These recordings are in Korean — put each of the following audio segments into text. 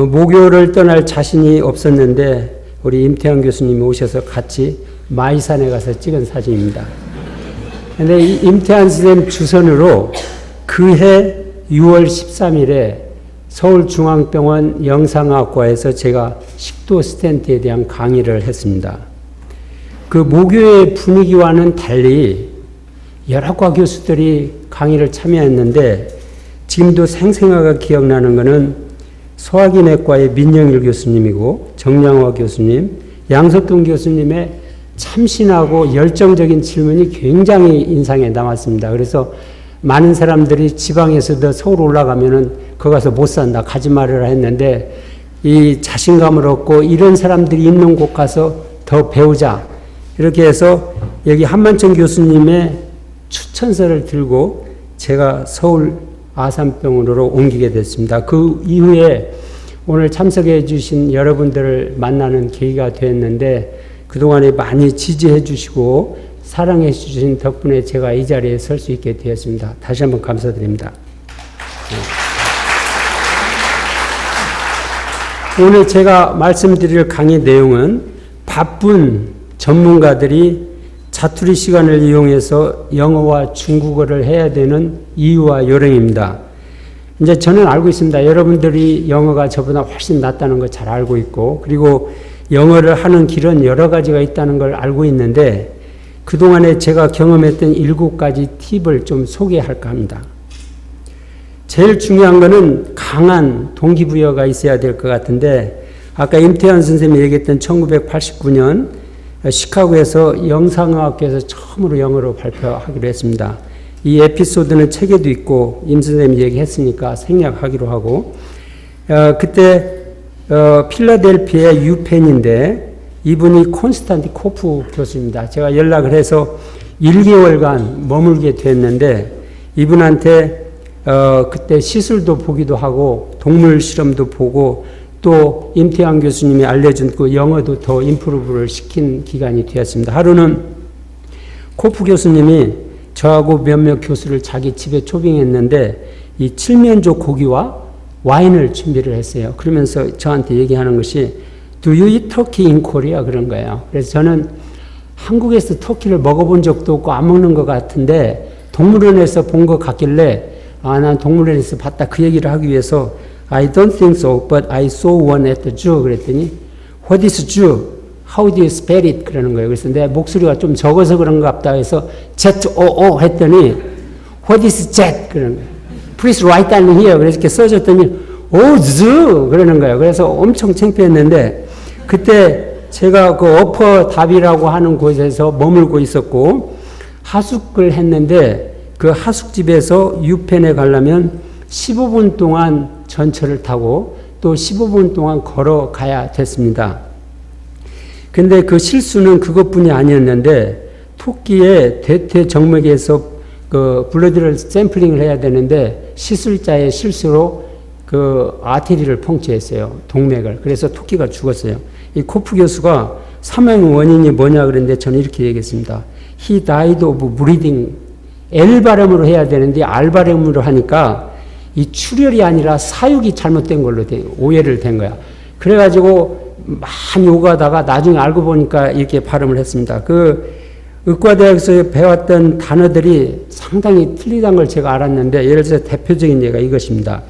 모교를 떠날 자신이 없었는데 우리 임태환 교수님이 오셔서 같이 마이산에 가서 찍은 사진입니다. 근데 이 임태환 선생님 주선으로 그해 6월 13일에 서울중앙병원 영상학과에서 제가 식도 스텐트에 대한 강의를 했습니다. 그 모교의 분위기와는 달리 여러 과 교수들이 강의를 참여했는데 지금도 생생하게 기억나는 것은 소화기내과의 민영일 교수님이고 정량화 교수님, 양석동 교수님의 참신하고 열정적인 질문이 굉장히 인상에 남았습니다. 그래서 많은 사람들이 지방에서도 서울 올라가면은 거기 가서 못 산다, 가지 말으라 했는데 이 자신감을 얻고 이런 사람들이 있는 곳 가서 더 배우자. 이렇게 해서 여기 한만천 교수님의 추천서를 들고 제가 서울 아산병원으로 옮기게 됐습니다. 그 이후에 오늘 참석해 주신 여러분들을 만나는 계기가 되었는데 그동안에 많이 지지해 주시고 사랑해 주신 덕분에 제가 이 자리에 설 수 있게 되었습니다. 다시 한번 감사드립니다. 오늘 제가 말씀드릴 강의 내용은 바쁜 전문가들이 자투리 시간을 이용해서 영어와 중국어를 해야 되는 이유와 요령입니다. 이제 저는 알고 있습니다. 여러분들이 영어가 저보다 훨씬 낫다는 거 잘 알고 있고, 그리고 영어를 하는 길은 여러 가지가 있다는 걸 알고 있는데, 그동안에 제가 경험했던 7가지 팁을 좀 소개할까 합니다. 제일 중요한 거는 강한 동기부여가 있어야 될 것 같은데, 아까 임태환 선생님이 얘기했던 1989년 시카고에서 영상의학교에서 처음으로 영어로 발표하기로 했습니다. 이 에피소드는 책에도 있고 임 선생님이 얘기했으니까 생략하기로 하고, 그때 필라델피아의 유펜인데 이분이 콘스탄티 코프 교수입니다. 제가 연락을 해서 1개월간 머물게 됐는데 이분한테 그때 시술도 보기도 하고 동물 실험도 보고 또 임태환 교수님이 알려준 그 영어도 더 임프루브를 시킨 기간이 되었습니다. 하루는 코프 교수님이 저하고 몇몇 교수를 자기 집에 초빙했는데 이 칠면조 고기와 와인을 준비를 했어요. 그러면서 저한테 얘기하는 것이 Do you eat turkey in Korea? 그런 거예요. 그래서 저는 한국에서 터키를 먹어본 적도 없고 안 먹는 것 같은데 동물원에서 본 것 같길래 난 동물원에서 봤다 그 얘기를 하기 위해서 I don't think so, but I saw one at the zoo. 그랬더니 What is zoo? How do you spell it? 그러는 거예요. 그래서 내 목소리가 좀 적어서 그런가 보다 해서 Z-O-O 했더니 What is Z? 그러는 거예요. Please write down here. 그래서 이렇게 써줬더니 zoo! 그러는 거예요. 그래서 엄청 창피했는데 그때 제가 그 어퍼 답이라고 하는 곳에서 머물고 있었고 하숙을 했는데 그 하숙집에서 유펜에 가려면 15분 동안 전철을 타고 또 15분 동안 걸어가야 됐습니다. 근데 그 실수는 그것뿐이 아니었는데 토끼의 대퇴정맥에서 그 블러드를 샘플링을 해야 되는데 시술자의 실수로 그 아테리를 펑치했어요. 동맥을. 그래서 토끼가 죽었어요. 이 코프 교수가 사망 원인이 뭐냐 그랬는데 저는 이렇게 얘기했습니다. He died of bleeding. L 발음으로 해야 되는데 R 발음으로 하니까 이 출혈이 아니라 사육이 잘못된 걸로 오해를 된 거야. 그래가지고 많이 오가다가 나중에 알고 보니까 이렇게 발음을 했습니다. 그 의과대학에서 배웠던 단어들이 상당히 틀리다는 걸 제가 알았는데 예를 들어서 대표적인 예가 이것입니다.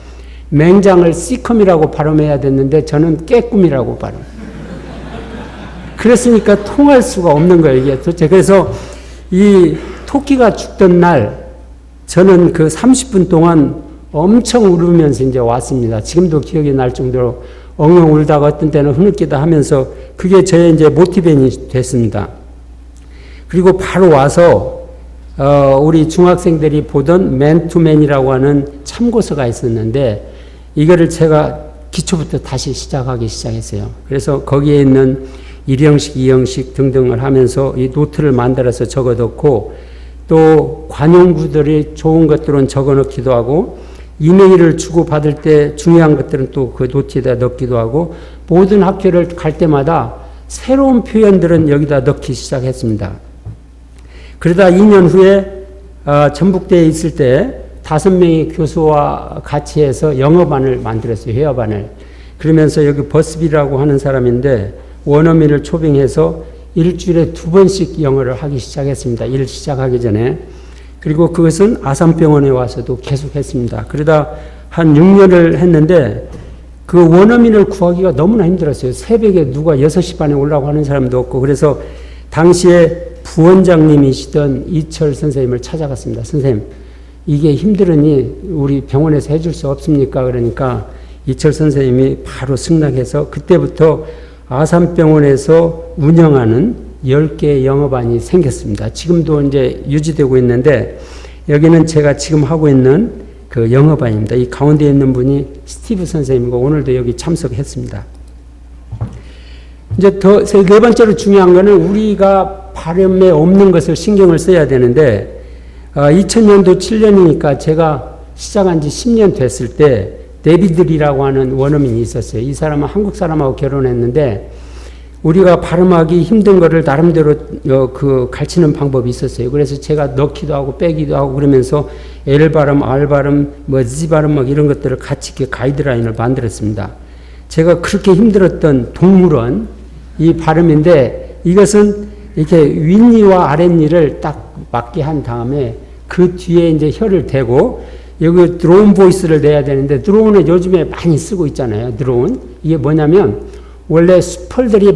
맹장을 시컴이라고 발음해야 됐는데 저는 깨꿈이라고 발음. 그랬으니까 통할 수가 없는 거예요, 이게 도대체. 그래서 이 토끼가 죽던 날 저는 그 30분 동안 엄청 울으면서 이제 왔습니다. 지금도 기억이 날 정도로 엉엉 울다가 어떤 때는 흐느끼다 하면서 그게 저의 이제 모티베이션이 됐습니다. 그리고 바로 와서 우리 중학생들이 보던 맨투맨이라고 하는 참고서가 있었는데 이거를 제가 기초부터 다시 시작했어요. 그래서 거기에 있는 1형식, 2형식 등등을 하면서 이 노트를 만들어서 적어놓고 또 관용구들이 좋은 것들은 적어놓기도 하고 이메일을 주고받을 때 중요한 것들은 또 그 노트에다 넣기도 하고 모든 학교를 갈 때마다 새로운 표현들은 여기다 넣기 시작했습니다. 그러다 2년 후에 전북대에 있을 때 5명의 교수와 같이 해서 영어반을 만들었어요. 회화반을. 그러면서 여기 버스비라고 하는 사람인데 원어민을 초빙해서 일주일에 2번씩 영어를 하기 시작했습니다. 일 시작하기 전에. 그리고 그것은 아산병원에 와서도 계속 했습니다. 그러다 한 6년을 했는데 그 원어민을 구하기가 너무나 힘들었어요. 새벽에 누가 6시 반에 오려고 하는 사람도 없고. 그래서 당시에 부원장님이시던 이철 선생님을 찾아갔습니다. 선생님, 이게 힘들으니 우리 병원에서 해줄 수 없습니까? 그러니까 이철 선생님이 바로 승낙해서 그때부터 아산병원에서 운영하는 10개의 영어반이 생겼습니다. 지금도 이제 유지되고 있는데 여기는 제가 지금 하고 있는 그 영어반입니다. 이 가운데 있는 분이 스티브 선생님이고 오늘도 여기 참석했습니다. 이제 네 번째로 중요한 거는 우리가 발음에 없는 것을 신경을 써야 되는데 2000년도 7년이니까 제가 시작한 지 10년 됐을 때 데비들이라고 하는 원어민이 있었어요. 이 사람은 한국 사람하고 결혼했는데 우리가 발음하기 힘든 거를 나름대로 가르치는 방법이 있었어요. 그래서 제가 넣기도 하고 빼기도 하고 그러면서 L 발음, R 발음, Z 발음 막 이런 것들을 같이 이렇게 가이드라인을 만들었습니다. 제가 그렇게 힘들었던 동물원 이 발음인데 이것은 이렇게 윗니와 아랫니를 딱 맞게 한 다음에 그 뒤에 이제 혀를 대고 여기 드로운 보이스를 내야 되는데 드로운은 요즘에 많이 쓰고 있잖아요. 드로운. 이게 뭐냐면 원래 펄들이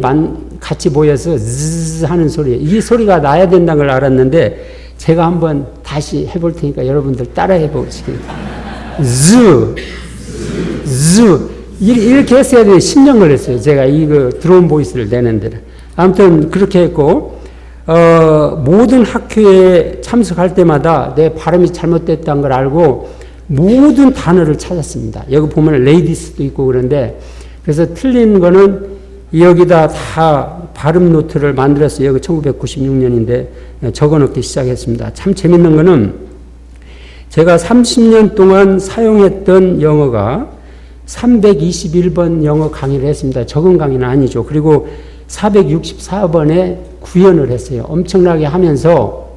같이 모여서 즈즈 하는 소리. 이 소리가 나야 된다는 걸 알았는데 제가 한번 다시 해볼 테니까 여러분들 따라해 보시길. 즈. 이렇게 했어야 돼. 10년 걸렸어요. 제가 이거 드로운 보이스를 내는 데는. 아무튼 그렇게 했고 모든 학회에 참석할 때마다 내 발음이 잘못됐다는 걸 알고 모든 단어를 찾았습니다. 여기 보면 레이디스도 있고 그런데 그래서 틀린 거는 여기다 다 발음 노트를 만들었어요. 여기 1996년인데 적어놓기 시작했습니다. 참 재밌는 거는 제가 30년 동안 사용했던 영어가 321번 영어 강의를 했습니다. 적은 강의는 아니죠. 그리고 464번에 구현을 했어요. 엄청나게 하면서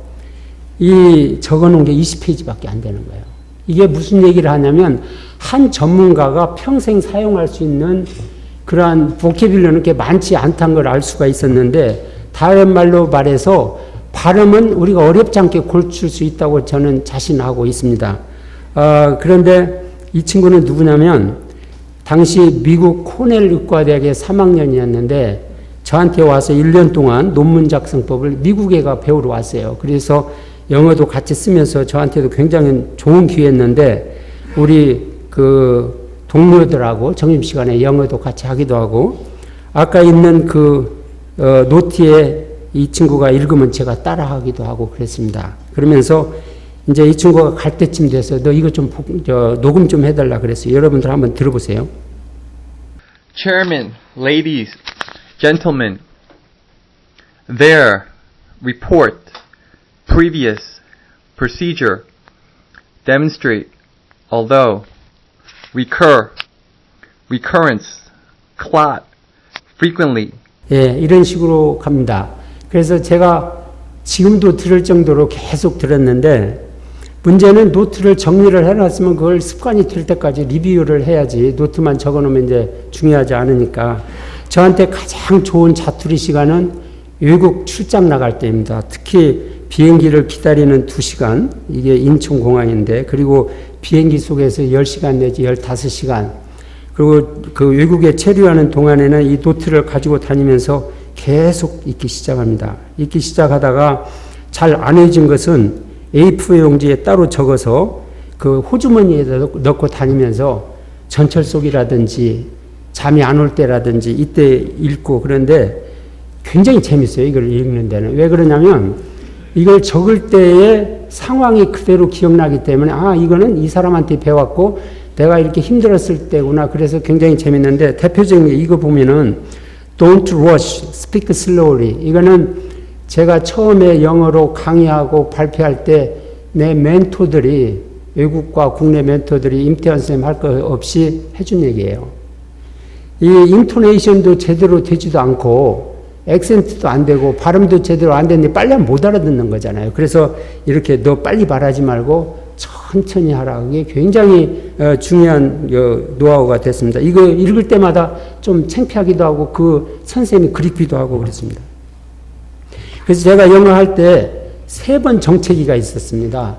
이 적어놓은 게 20페이지밖에 안 되는 거예요. 이게 무슨 얘기를 하냐면 한 전문가가 평생 사용할 수 있는 그러한 보케뷸러는 그렇게 많지 않다는 걸 알 수가 있었는데 다른 말로 말해서 발음은 우리가 어렵지 않게 고칠 수 있다고 저는 자신하고 있습니다. 그런데 이 친구는 누구냐면 당시 미국 코넬 의과대학의 3학년이었는데 저한테 와서 1년 동안 논문 작성법을 미국에가 배우러 왔어요. 그래서 영어도 같이 쓰면서 저한테도 굉장히 좋은 기회였는데 우리 그 동료들하고 점심시간에 영어도 같이 하기도 하고 아까 있는 그 노트에 이 친구가 읽으면 제가 따라하기도 하고 그랬습니다. 그러면서 이제 이 친구가 갈 때쯤 돼서 너 이거 좀 녹음 좀 해달라 그랬어요. 여러분들 한번 들어보세요. Chairman, ladies, gentlemen, their report, previous, procedure, demonstrate, although, recur, recurrence, clot, frequently. 예, 이런 식으로 갑니다. 그래서 제가 지금도 들을 정도로 계속 들었는데 문제는 노트를 정리를 해놨으면 그걸 습관이 될 때까지 리뷰를 해야지 노트만 적어놓으면 이제 중요하지 않으니까 저한테 가장 좋은 자투리 시간은 외국 출장 나갈 때입니다. 특히 비행기를 기다리는 2시간, 이게 인천공항인데 그리고 비행기 속에서 10시간 내지 15시간 그리고 그 외국에 체류하는 동안에는 이 노트를 가지고 다니면서 계속 읽기 시작합니다. 읽기 시작하다가 잘 안 해진 것은 A4 용지에 따로 적어서 그 호주머니에다 넣고 다니면서 전철속이라든지 잠이 안 올 때라든지 이때 읽고 그런데 굉장히 재밌어요. 이걸 읽는 데는. 왜 그러냐면 이걸 적을 때의 상황이 그대로 기억나기 때문에 아 이거는 이 사람한테 배웠고 내가 이렇게 힘들었을 때구나. 그래서 굉장히 재밌는데 대표적인 게 이거 보면은 Don't rush, speak slowly. 이거는 제가 처음에 영어로 강의하고 발표할 때 내 멘토들이 외국과 국내 멘토들이 임태환 선생님 할 거 없이 해준 얘기예요. 이 인토네이션도 제대로 되지도 않고 액센트도 안 되고 발음도 제대로 안 되는데 빨리 하면 못 알아듣는 거잖아요. 그래서 이렇게 너 빨리 말하지 말고 천천히 하라. 그게 굉장히 중요한 노하우가 됐습니다. 이거 읽을 때마다 좀 창피하기도 하고 그 선생님이 그립기도 하고 그랬습니다. 그래서 제가 영어 할 때 3번 정체기가 있었습니다.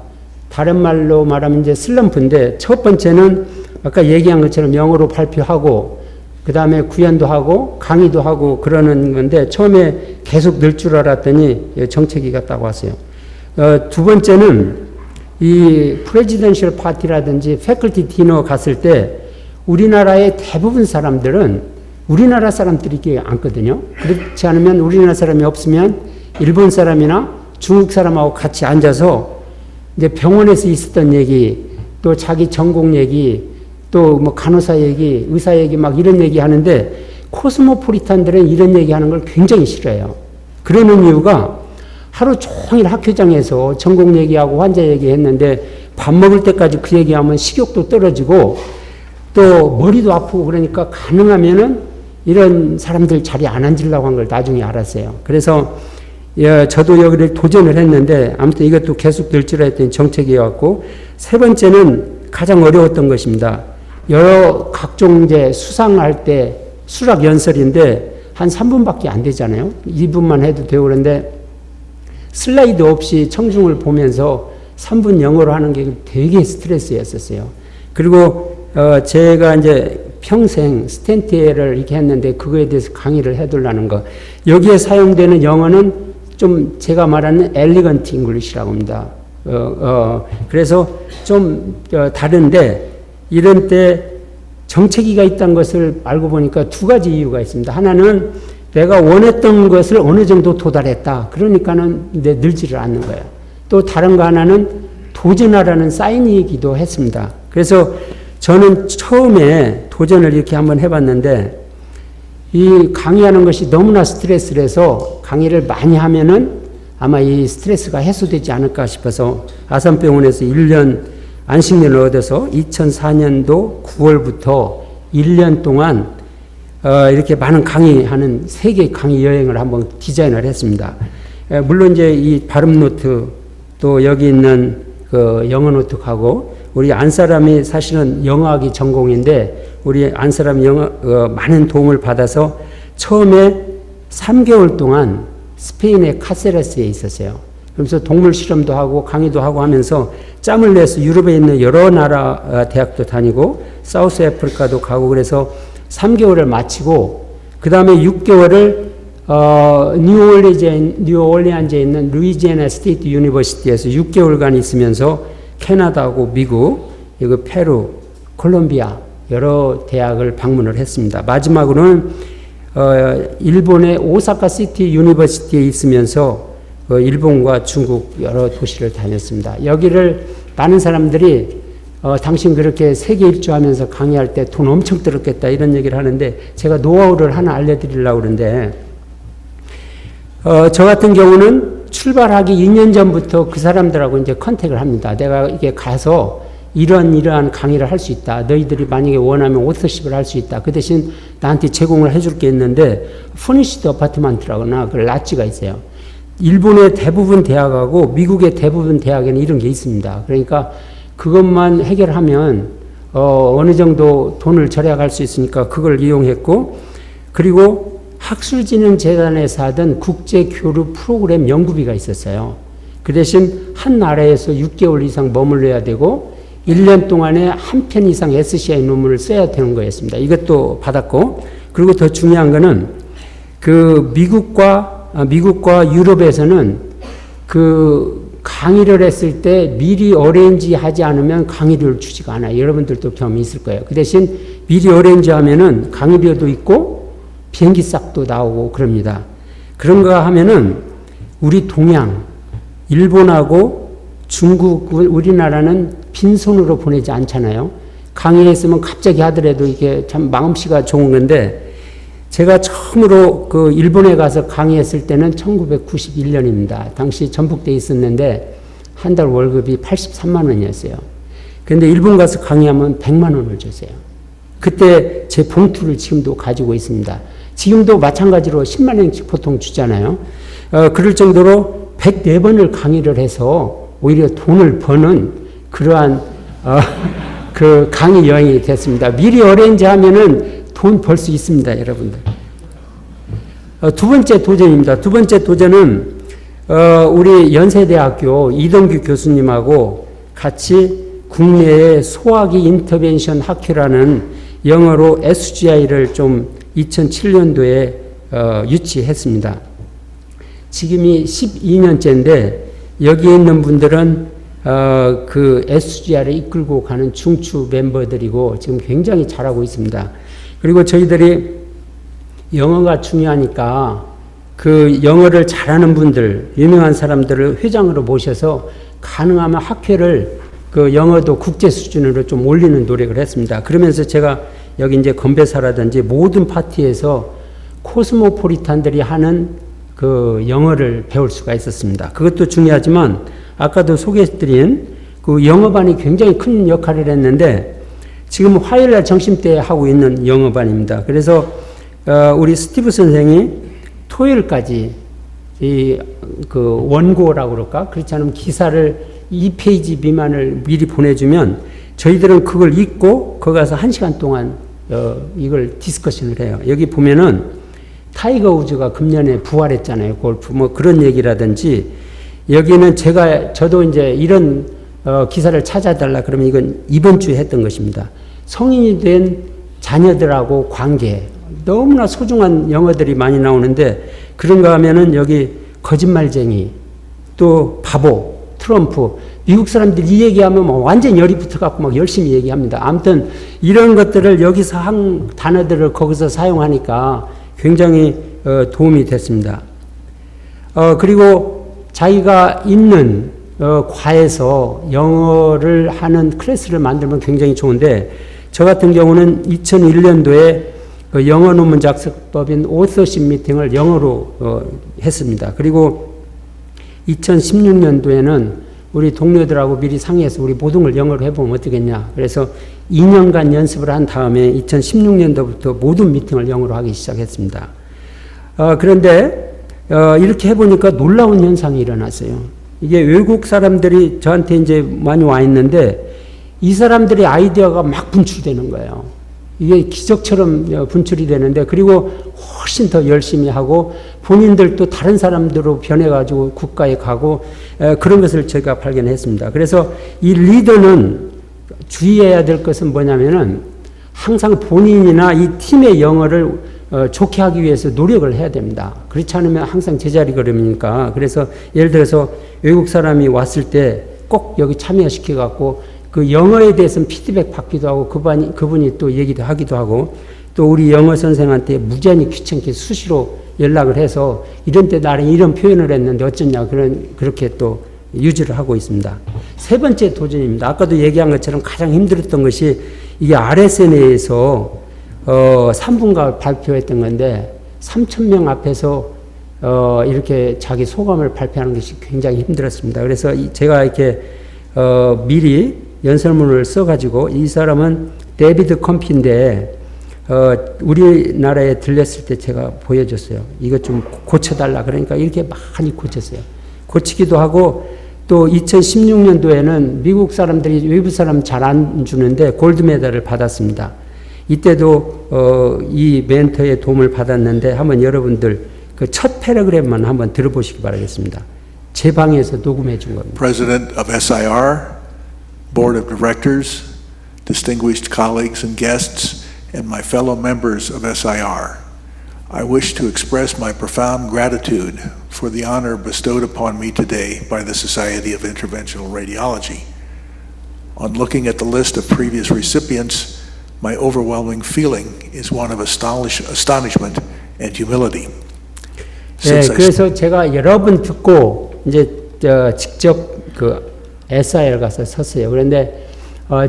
다른 말로 말하면 이제 슬럼프인데, 첫 번째는 아까 얘기한 것처럼 영어로 발표하고 그 다음에 구연도 하고 강의도 하고 그러는 건데, 처음에 계속 늘 줄 알았더니 정체기가 딱 왔어요. 두 번째는 이 프레지던셜 파티라든지 패컬티 디너 갔을 때 우리나라의 대부분 사람들은 우리나라 사람들이 이렇게 앉거든요. 그렇지 않으면 우리나라 사람이 없으면 일본 사람이나 중국 사람하고 같이 앉아서 이제 병원에서 있었던 얘기, 또 자기 전공 얘기, 또 뭐 간호사 얘기, 의사 얘기 막 이런 얘기 하는데, 코스모폴리탄들은 이런 얘기 하는 걸 굉장히 싫어해요. 그러는 이유가 하루 종일 학교장에서 전공 얘기하고 환자 얘기했는데 밥 먹을 때까지 그 얘기하면 식욕도 떨어지고 또 머리도 아프고, 그러니까 가능하면은 이런 사람들 자리에 안 앉으려고 한 걸 나중에 알았어요. 그래서 저도 여기를 도전을 했는데, 아무튼 이것도 계속 늘 줄 알았더니 정책이었고, 세 번째는 가장 어려웠던 것입니다. 여러 각종 이제 수상할 때 수락 연설인데 한 3분밖에 안 되잖아요. 2분만 해도 되고, 그런데 슬라이드 없이 청중을 보면서 3분 영어로 하는 게 되게 스트레스였었어요. 그리고 제가 이제 평생 스탠트를 이렇게 했는데 그거에 대해서 강의를 해두려는 거. 여기에 사용되는 영어는 좀 제가 말하는 엘리건트 잉글리시라고 합니다. 그래서 좀 다른데, 이런 때 정체기가 있다는 것을 알고 보니까 두 가지 이유가 있습니다. 하나는 내가 원했던 것을 어느 정도 도달했다. 그러니까는 늘지를 않는 거예요. 또 다른 거 하나는 도전하라는 사인이기도 했습니다. 그래서 저는 처음에 도전을 이렇게 한번 해봤는데, 이 강의하는 것이 너무나 스트레스라서 강의를 많이 하면은 아마 이 스트레스가 해소되지 않을까 싶어서 아산병원에서 1년 안식년을 얻어서 2004년도 9월부터 1년 동안 이렇게 많은 강의하는 세계 강의 여행을 한번 디자인을 했습니다. 물론 이제 이 발음 노트, 또 여기 있는 그 영어 노트하고, 우리 안 사람이 사실은 영어학이 전공인데 우리 안 사람이 많은 도움을 받아서 처음에 3개월 동안 스페인의 카세라스에 있었어요. 그러면서 동물 실험도 하고 강의도 하고 하면서 짬을 내서 유럽에 있는 여러 나라 대학도 다니고 사우스 아프리카도 가고, 그래서 3개월을 마치고 그 다음에 6개월을 뉴올리안즈에 있는 루이지애나 스테이트 유니버시티에서 6개월간 있으면서 캐나다하고 미국, 그리고 페루, 콜롬비아 여러 대학을 방문을 했습니다. 마지막으로는 일본의 오사카 시티 유니버시티에 있으면서 일본과 중국 여러 도시를 다녔습니다. 여기를 많은 사람들이 당신 그렇게 세계 일주하면서 강의할 때 돈 엄청 들었겠다 이런 얘기를 하는데, 제가 노하우를 하나 알려드리려고 그러는데, 저 같은 경우는 출발하기 2년 전부터 그 사람들하고 이제 컨택을 합니다. 내가 이게 가서 이러한 강의를 할 수 있다. 너희들이 만약에 원하면 오토십을 할 수 있다. 그 대신 나한테 제공을 해줄 게 있는데, 퍼니시드 어파트먼트라거나 그 라찌가 있어요. 일본의 대부분 대학하고 미국의 대부분 대학에는 이런 게 있습니다. 그러니까 그것만 해결하면 어느 정도 돈을 절약할 수 있으니까 그걸 이용했고, 그리고 학술진흥재단에서 하던 국제교류 프로그램 연구비가 있었어요. 그 대신 한 나라에서 6개월 이상 머물러야 되고 1년 동안에 한 편 이상 SCI 논문을 써야 되는 거였습니다. 이것도 받았고, 그리고 더 중요한 거는 그 미국과 유럽에서는 그 강의를 했을 때 미리 어레인지 하지 않으면 강의료를 주지가 않아요. 여러분들도 경험이 있을 거예요. 그 대신 미리 어레인지 하면은 강의료도 있고 비행기 싹도 나오고 그럽니다. 그런가 하면은 우리 동양, 일본하고 중국, 우리나라는 빈손으로 보내지 않잖아요. 강의했으면 갑자기 하더라도 이게 참 마음씨가 좋은 건데, 제가 처음으로 그 일본에 가서 강의했을 때는 1991년입니다. 당시 전북대에 있었는데 한 달 월급이 83만 원이었어요. 그런데 일본 가서 강의하면 100만 원을 줬어요. 그때 제 봉투를 지금도 가지고 있습니다. 지금도 마찬가지로 10만 원씩 보통 주잖아요. 그럴 정도로 104번을 강의를 해서 오히려 돈을 버는 그러한 그 강의 여행이 됐습니다. 미리 어레인지 하면은 돈 벌 수 있습니다, 여러분들. 두 번째 도전입니다. 두 번째 도전은 우리 연세대학교 이동규 교수님하고 같이 국내의 소화기 인터벤션 학회라는 영어로 SGI를 좀 2007년도에 유치했습니다. 지금이 12년째인데 여기 있는 분들은 그 SGI를 이끌고 가는 중추 멤버들이고 지금 굉장히 잘하고 있습니다. 그리고 저희들이 영어가 중요하니까 그 영어를 잘하는 분들, 유명한 사람들을 회장으로 모셔서 가능하면 학회를 그 영어도 국제 수준으로 좀 올리는 노력을 했습니다. 그러면서 제가 여기 이제 건배사라든지 모든 파티에서 코스모폴리탄들이 하는 그 영어를 배울 수가 있었습니다. 그것도 중요하지만 아까도 소개해드린 그 영어반이 굉장히 큰 역할을 했는데 지금 화요일날 점심때 하고 있는 영어반입니다. 그래서 우리 스티브 선생이 토요일까지 이 그 원고라고 그럴까? 그렇지 않으면 기사를 2페이지 미만을 미리 보내주면 저희들은 그걸 읽고 거기 가서 1시간 동안 이걸 디스커션을 해요. 여기 보면은 타이거 우즈가 금년에 부활했잖아요. 골프 뭐 그런 얘기라든지 여기는 저도 이제 이런 기사를 찾아달라 그러면 이건 이번 주에 했던 것입니다. 성인이 된 자녀들하고 관계 너무나 소중한 영어들이 많이 나오는데 그런가 하면은 여기 거짓말쟁이 또 바보 트럼프 미국 사람들이 이 얘기하면 뭐 완전 열이 붙어갖고 막 열심히 얘기합니다. 아무튼 이런 것들을 여기서 한 단어들을 거기서 사용하니까 굉장히 도움이 됐습니다. 그리고 자기가 있는 과에서 영어를 하는 클래스를 만들면 굉장히 좋은데 저 같은 경우는 2001년도에 그 영어 논문 작성법인 오서십 미팅을 영어로 했습니다. 그리고 2016년도에는 우리 동료들하고 미리 상의해서 우리 모든 걸 영어로 해보면 어떻겠냐. 그래서 2년간 연습을 한 다음에 2016년도부터 모든 미팅을 영어로 하기 시작했습니다. 그런데 이렇게 해보니까 놀라운 현상이 일어났어요. 이게 외국 사람들이 저한테 이제 많이 와 있는데 이 사람들의 아이디어가 막 분출되는 거예요. 이게 기적처럼 분출이 되는데 그리고 훨씬 더 열심히 하고 본인들도 다른 사람들로 변해가지고 국가에 가고 그런 것을 제가 발견했습니다. 그래서 이 리더는 주의해야 될 것은 뭐냐면은 항상 본인이나 이 팀의 영어를 좋게 하기 위해서 노력을 해야 됩니다. 그렇지 않으면 항상 제자리 걸음이니까. 그래서 예를 들어서 외국 사람이 왔을 때 꼭 여기 참여시켜갖고 그 영어에 대해서는 피드백 받기도 하고 그분이 또 얘기도 하기도 하고 또 우리 영어 선생한테 무지하게 귀찮게 수시로 연락을 해서 이런 때 나는 이런 표현을 했는데 어쩌냐 그렇게 또 유지를 하고 있습니다. 세 번째 도전입니다. 아까도 얘기한 것처럼 가장 힘들었던 것이 이게 RSNA에서 3분간 발표했던 건데 3,000명 앞에서 이렇게 자기 소감을 발표하는 것이 굉장히 힘들었습니다. 그래서 제가 이렇게 미리 연설문을 써가지고 이 사람은 데이비드 컴피인데 우리나라에 들렸을 때 제가 보여줬어요. 이거 좀 고쳐달라 그러니까 이렇게 많이 고쳤어요. 고치기도 하고 또 2016년도에는 미국 사람들이 외부 사람 잘 안 주는데 골드 메달을 받았습니다. 이때도 이 멘토의 도움을 받았는데 한번 여러분들 그 첫 패러그램만 한번 들어보시기 바라겠습니다. 제 방에서 녹음해 준 겁니다. President of SIR, Board of Directors, distinguished colleagues and guests, and my fellow members of SIR, I wish to express my profound gratitude for the honor bestowed upon me today by the Society of Interventional Radiology. On looking at the list of previous recipients, my overwhelming feeling is one of astonishment and humility. 네, 그래서 제가 여러 번 듣고 이제 직접 그 SIR 가서 섰어요. 그런데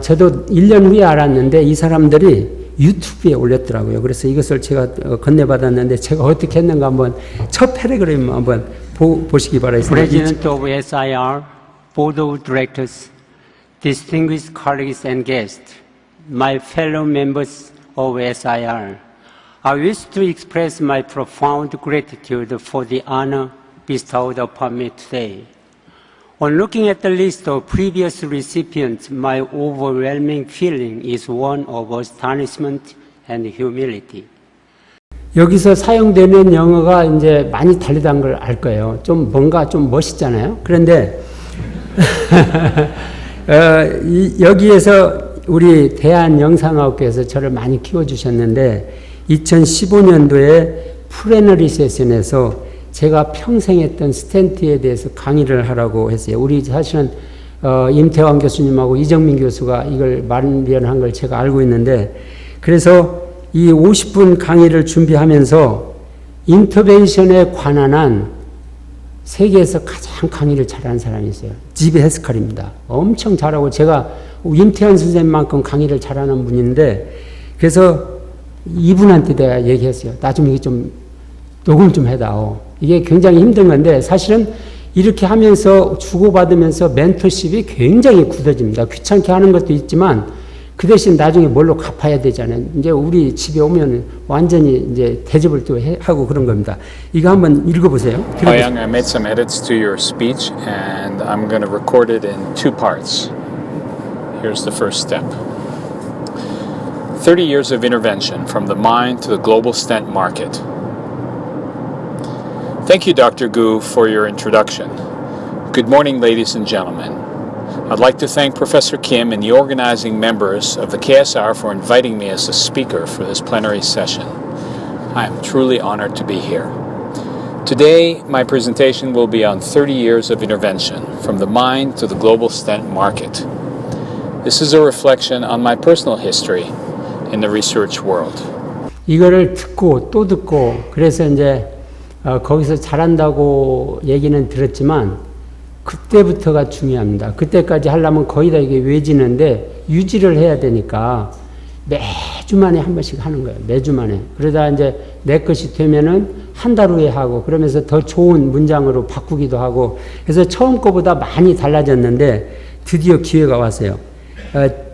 저도 1년 후에 알았는데 이 사람들이 유튜브에 올렸더라고요. 그래서 이것을 제가 건네받았는데 제가 어떻게 했는가 한번 첫 패러그램 한번 보시기 바라겠습니다. President of SIR, Board of Directors, distinguished colleagues and guests, my fellow members of SIR, I wish to express my profound gratitude for the honor bestowed upon me today. On looking at the list of previous recipients, my overwhelming feeling is one of astonishment and humility. 여기서 사용되는 영어가 이제 많이 다르다는 걸 알 거예요. 좀 뭔가 좀 멋있잖아요. 그런데 여기에서 우리 대한영상학교에서 저를 많이 키워주셨는데 2015년도에 플래너리 세션에서 제가 평생 했던 스탠트에 대해서 강의를 하라고 했어요. 우리 사실은 임태환 교수님하고 이정민 교수가 이걸 마련한 걸 제가 알고 있는데, 그래서 이 50분 강의를 준비하면서 인터벤션에 관한 한 세계에서 가장 강의를 잘하는 사람이 있어요. 지비 헤스칼입니다. 엄청 잘하고 제가 임태환 선생님만큼 강의를 잘하는 분인데, 그래서 이분한테 내가 얘기했어요. 나 좀 이게 좀 녹음 좀 해다오. 이게 굉장히 힘든 건데 사실은 이렇게 하면서 주고받으면서 멘토십이 굉장히 굳어집니다. 귀찮게 하는 것도 있지만 그 대신 나중에 뭘로 갚아야 되잖아요. 이제 우리 집에 오면 완전히 이제 대접을 또 하고 그런 겁니다. 이거 한번 읽어보세요. Young, I made some edits to your speech and I'm going to record it in 2 parts. Here's the first step. 30 years of intervention from the mind to the global stent market. Thank you, Dr. Gu, for your introduction. Good morning, ladies and gentlemen. I'd like to thank Professor Kim and the organizing members of the KSR for inviting me as a speaker for this plenary session. I am truly honored to be here. Today, my presentation will be on 30 years of intervention, from the mind to the global stent market. This is a reflection on my personal history in the research world. 이거를 듣고 또 듣고 그래서 이제 거기서 잘한다고 얘기는 들었지만 그때부터가 중요합니다. 그때까지 하려면 거의 다 이게 외지는데 유지를 해야 되니까 매주 만에 한 번씩 하는 거예요. 매주 만에. 그러다 이제 내 것이 되면은 한 달 후에 하고 그러면서 더 좋은 문장으로 바꾸기도 하고 그래서 처음 거보다 많이 달라졌는데 드디어 기회가 왔어요.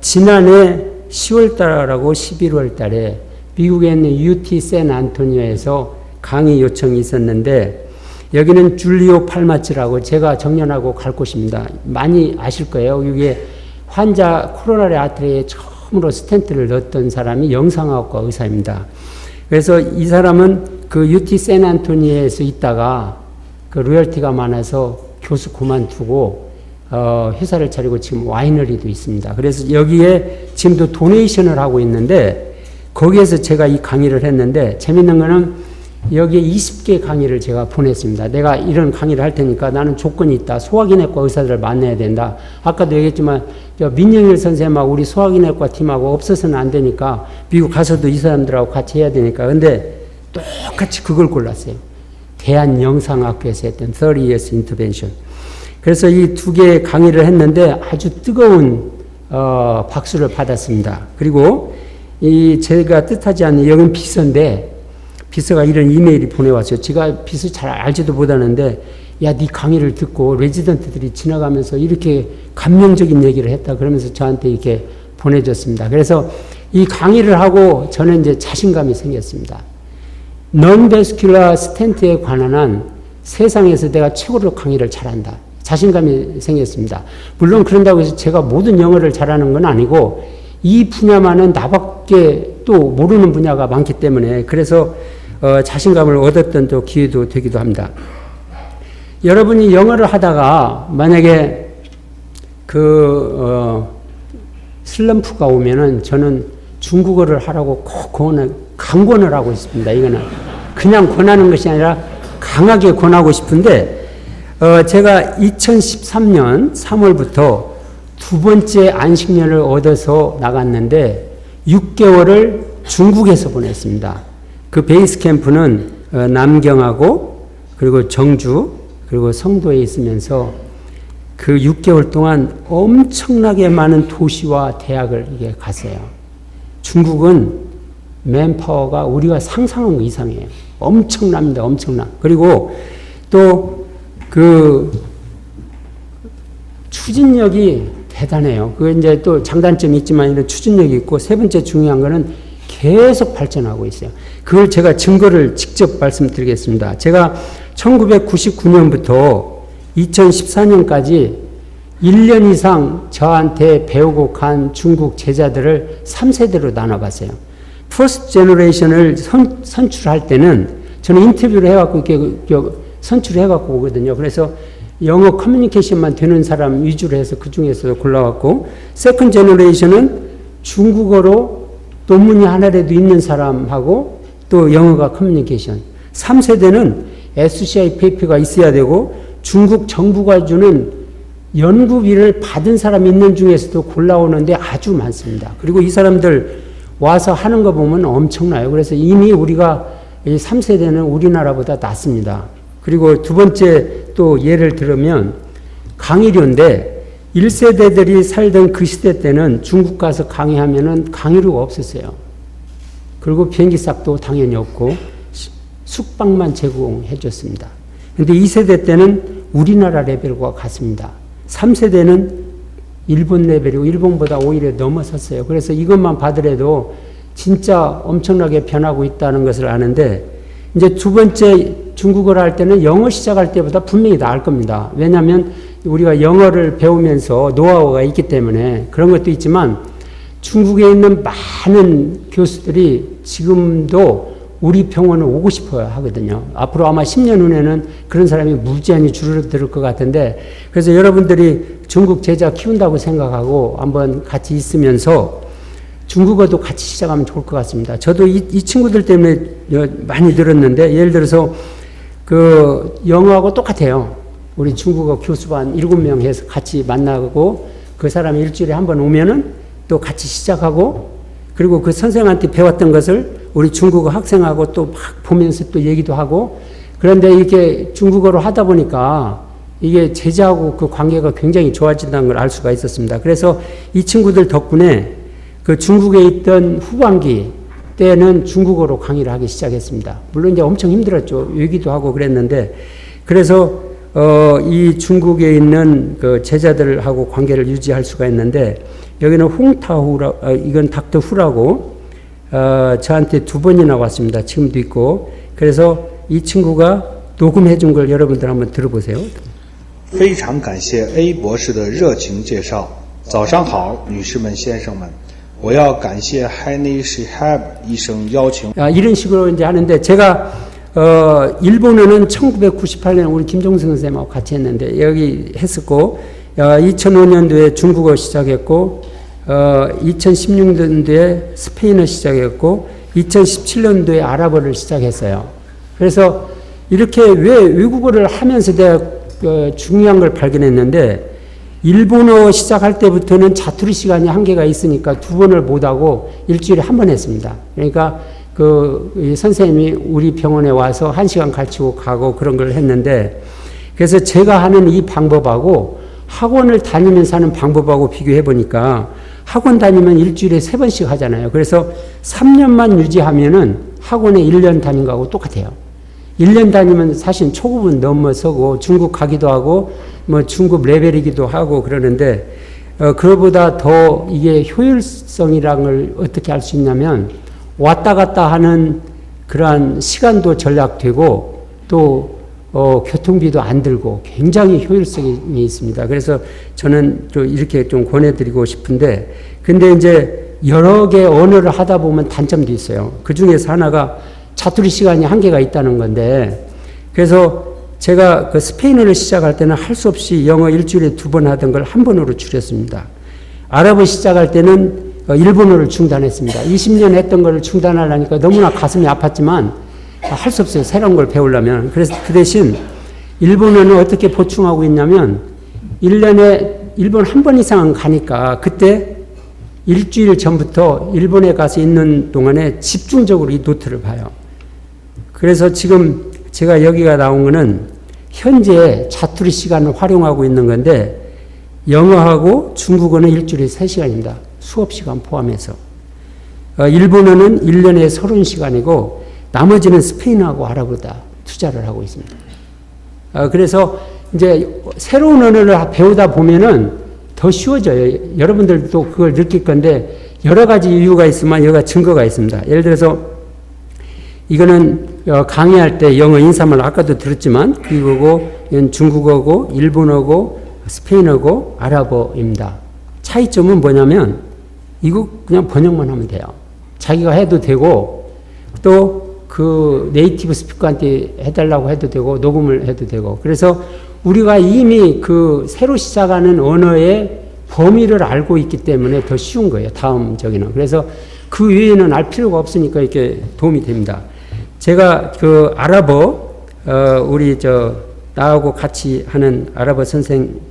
지난해 10월 달하고 11월 달에 미국에 있는 UT 샌안토니오에서 강의 요청이 있었는데 여기는 줄리오 팔마츠라고 제가 정년하고 갈 곳입니다. 많이 아실 거예요. 이게 환자 코로나리 아트리에 처음으로 스텐트를 넣었던 사람이 영상학과 의사입니다. 그래서 이 사람은 그 UT 샌안토니오에서 있다가 그 로열티가 많아서 교수 그만두고 회사를 차리고 지금 와이너리도 있습니다. 그래서 여기에 지금도 도네이션을 하고 있는데 거기에서 제가 이 강의를 했는데 재밌는 거는 여기에 20개 강의를 제가 보냈습니다. 내가 이런 강의를 할 테니까 나는 조건이 있다. 소화기내과 의사들을 만나야 된다. 아까도 얘기했지만 민영일 선생님하고 우리 소화기내과 팀하고 없어서는 안 되니까 미국 가서도 이 사람들하고 같이 해야 되니까. 근데 똑같이 그걸 골랐어요. 대한영상학교에서 했던 30 years intervention. 그래서 이 2개의 강의를 했는데 아주 뜨거운 박수를 받았습니다. 그리고 이 제가 뜻하지 않는 여긴 비서인데 비서가 이런 이메일이 보내왔어요. 제가 비서 잘 알지도 못하는데 야, 네 강의를 듣고 레지던트들이 지나가면서 이렇게 감명적인 얘기를 했다 그러면서 저한테 이렇게 보내줬습니다. 그래서 이 강의를 하고 저는 이제 자신감이 생겼습니다. non-vascular 스텐트에 관한 한 세상에서 내가 최고로 강의를 잘한다. 자신감이 생겼습니다. 물론 그런다고 해서 제가 모든 영어를 잘하는 건 아니고 이 분야만은 나밖에 또 모르는 분야가 많기 때문에 그래서 자신감을 얻었던 또 기회도 되기도 합니다. 여러분이 영어를 하다가 만약에 슬럼프가 오면은 저는 중국어를 하라고 꼭 강권을 하고 있습니다. 이거는 그냥 권하는 것이 아니라 강하게 권하고 싶은데 제가 2013년 3월부터 2번째 안식년을 얻어서 나갔는데 6개월을 중국에서 보냈습니다. 그 베이스 캠프는 남경하고 그리고 정주 그리고 성도에 있으면서 그 6개월 동안 엄청나게 많은 도시와 대학을 이게 갔어요. 중국은 맨파워가 우리가 상상한 거 이상해요. 엄청납니다. 엄청나. 그리고 또 그 추진력이 대단해요. 그게 이제 또 장단점이 있지만 이런 추진력이 있고 세 번째 중요한 거는 계속 발전하고 있어요. 그걸 제가 증거를 직접 말씀드리겠습니다. 제가 1999년부터 2014년까지 1년 이상 저한테 배우고 간 중국 제자들을 3세대로 나눠봤어요. 퍼스트 제너레이션을 선출할 때는 저는 인터뷰를 해갖고 이렇게 선출을 해갖고 오거든요. 그래서 영어 커뮤니케이션만 되는 사람 위주로 해서 그 중에서 골라왔고, 세컨드 제너레이션은 중국어로 논문이 하나라도 있는 사람하고 또 영어가 커뮤니케이션. 3세대는 SCI 페이퍼가 있어야 되고 중국 정부가 주는 연구비를 받은 사람이 있는 중에서도 골라오는데 아주 많습니다. 그리고 이 사람들 와서 하는 거 보면 엄청나요. 그래서 이미 우리가 이 3세대는 우리나라보다 낫습니다. 그리고 두 번째 또 예를 들으면 강의료인데 1세대들이 살던 그 시대 때는 중국 가서 강의하면은 강의료가 없었어요. 그리고 비행기 싹도 당연히 없고 숙박만 제공해 줬습니다. 근데 2세대 때는 우리나라 레벨과 같습니다. 3세대는 일본 레벨이고 일본보다 오히려 넘어섰어요. 그래서 이것만 봐더라도 진짜 엄청나게 변하고 있다는 것을 아는데, 이제 두 번째 중국어를 할 때는 영어 시작할 때보다 분명히 나을 겁니다. 왜냐하면 우리가 영어를 배우면서 노하우가 있기 때문에 그런 것도 있지만 중국에 있는 많은 교수들이 지금도 우리 병원을 오고 싶어 하거든요. 앞으로 아마 10년 후에는 그런 사람이 무지한히 줄어들 것 같은데, 그래서 여러분들이 중국 제자 키운다고 생각하고 한번 같이 있으면서 중국어도 같이 시작하면 좋을 것 같습니다. 저도 이 친구들 때문에 많이 들었는데, 예를 들어서 그 영어하고 똑같아요. 우리 중국어 교수반 7명 해서 같이 만나고 그 사람이 일주일에 한 번 오면은 또 같이 시작하고, 그리고 그 선생한테 배웠던 것을 우리 중국어 학생하고 또 막 보면서 또 얘기도 하고, 그런데 이렇게 중국어로 하다 보니까 이게 제자하고 그 관계가 굉장히 좋아진다는 걸 알 수가 있었습니다. 그래서 이 친구들 덕분에 그 중국에 있던 후반기 때는 중국어로 강의를 하기 시작했습니다. 물론 이제 엄청 힘들었죠. 외기도 하고 그랬는데, 그래서 이 중국에 있는 그 제자들하고 관계를 유지할 수가 있는데, 여기는 홍타후라, 이건 닥터 후라고 저한테 2번이나 왔습니다. 지금도 있고. 그래서 이 친구가 녹음해 준 걸 여러분들 한번 들어보세요. 非常感谢 A 博士的热情介绍。早上好，女士们、先生们，我要感谢 Hani Shihab 医生邀请。 이런 식으로 이제 하는데, 제가 일본어는 1998년에 우리 김종승 선생님하고 같이 했는데 여기 했었고, 2005년도에 중국어 시작했고, 2016년도에 스페인어 시작했고, 2017년도에 아랍어를 시작했어요. 그래서 이렇게 왜 외국어를 하면서 내가 중요한 걸 발견했는데, 일본어 시작할 때부터는 자투리 시간이 한계가 있으니까 2번을 못하고 일주일에 한 번 했습니다. 그러니까 그 선생님이 우리 병원에 와서 1시간 가르치고 가고 그런 걸 했는데, 그래서 제가 하는 이 방법하고 학원을 다니면서 하는 방법하고 비교해 보니까 학원 다니면 일주일에 3번씩 하잖아요. 그래서 3년만 유지하면은 학원에 1년 다닌 거하고 똑같아요. 1년 다니면 사실 초급은 넘어서고 중국 가기도 하고 뭐 중급 레벨이기도 하고 그러는데, 그거보다 더 이게 효율성이라는 걸 어떻게 알 수 있냐면, 왔다 갔다 하는 그러한 시간도 절약되고 또 교통비도 안 들고 굉장히 효율성이 있습니다. 그래서 저는 좀 이렇게 좀 권해드리고 싶은데, 근데 이제 여러 개 언어를 하다 보면 단점도 있어요. 그 중에서 하나가 자투리 시간이 한계가 있다는 건데, 그래서 제가 그 스페인어를 시작할 때는 할 수 없이 영어 일주일에 2번 하던 걸 1번으로 줄였습니다. 아랍어 시작할 때는 일본어를 중단했습니다. 20년 했던 걸 중단하려니까 너무나 가슴이 아팠지만 할 수 없어요. 새로운 걸 배우려면. 그래서 그 대신 일본어는 어떻게 보충하고 있냐면, 1년에 일본 한 번 이상은 가니까 그때 일주일 전부터 일본에 가서 있는 동안에 집중적으로 이 노트를 봐요. 그래서 지금 제가 여기가 나온 거는 현재 자투리 시간을 활용하고 있는 건데, 영어하고 중국어는 일주일에 3시간입니다. 수업 시간 포함해서. 일본어는 1년에 30시간이고 나머지는 스페인어하고 아랍어다 투자를 하고 있습니다. 그래서 이제 새로운 언어를 배우다 보면은 더 쉬워져요. 여러분들도 그걸 느낄 건데, 여러 가지 이유가 있으면 여기가 증거가 있습니다. 예를 들어서 이거는 강의할 때 영어 인사말 아까도 들었지만 그리고 이건 중국어고 일본어고 스페인어고 아랍어입니다. 차이점은 뭐냐면 이거 그냥 번역만 하면 돼요. 자기가 해도 되고 또 그 네이티브 스피커한테 해달라고 해도 되고 녹음을 해도 되고 그래서 우리가 이미 그 새로 시작하는 언어의 범위를 알고 있기 때문에 더 쉬운 거예요. 다음 저기는. 그래서 그 외에는 알 필요가 없으니까 이렇게 도움이 됩니다. 제가 그 아랍어 우리 나하고 같이 하는 아랍어 선생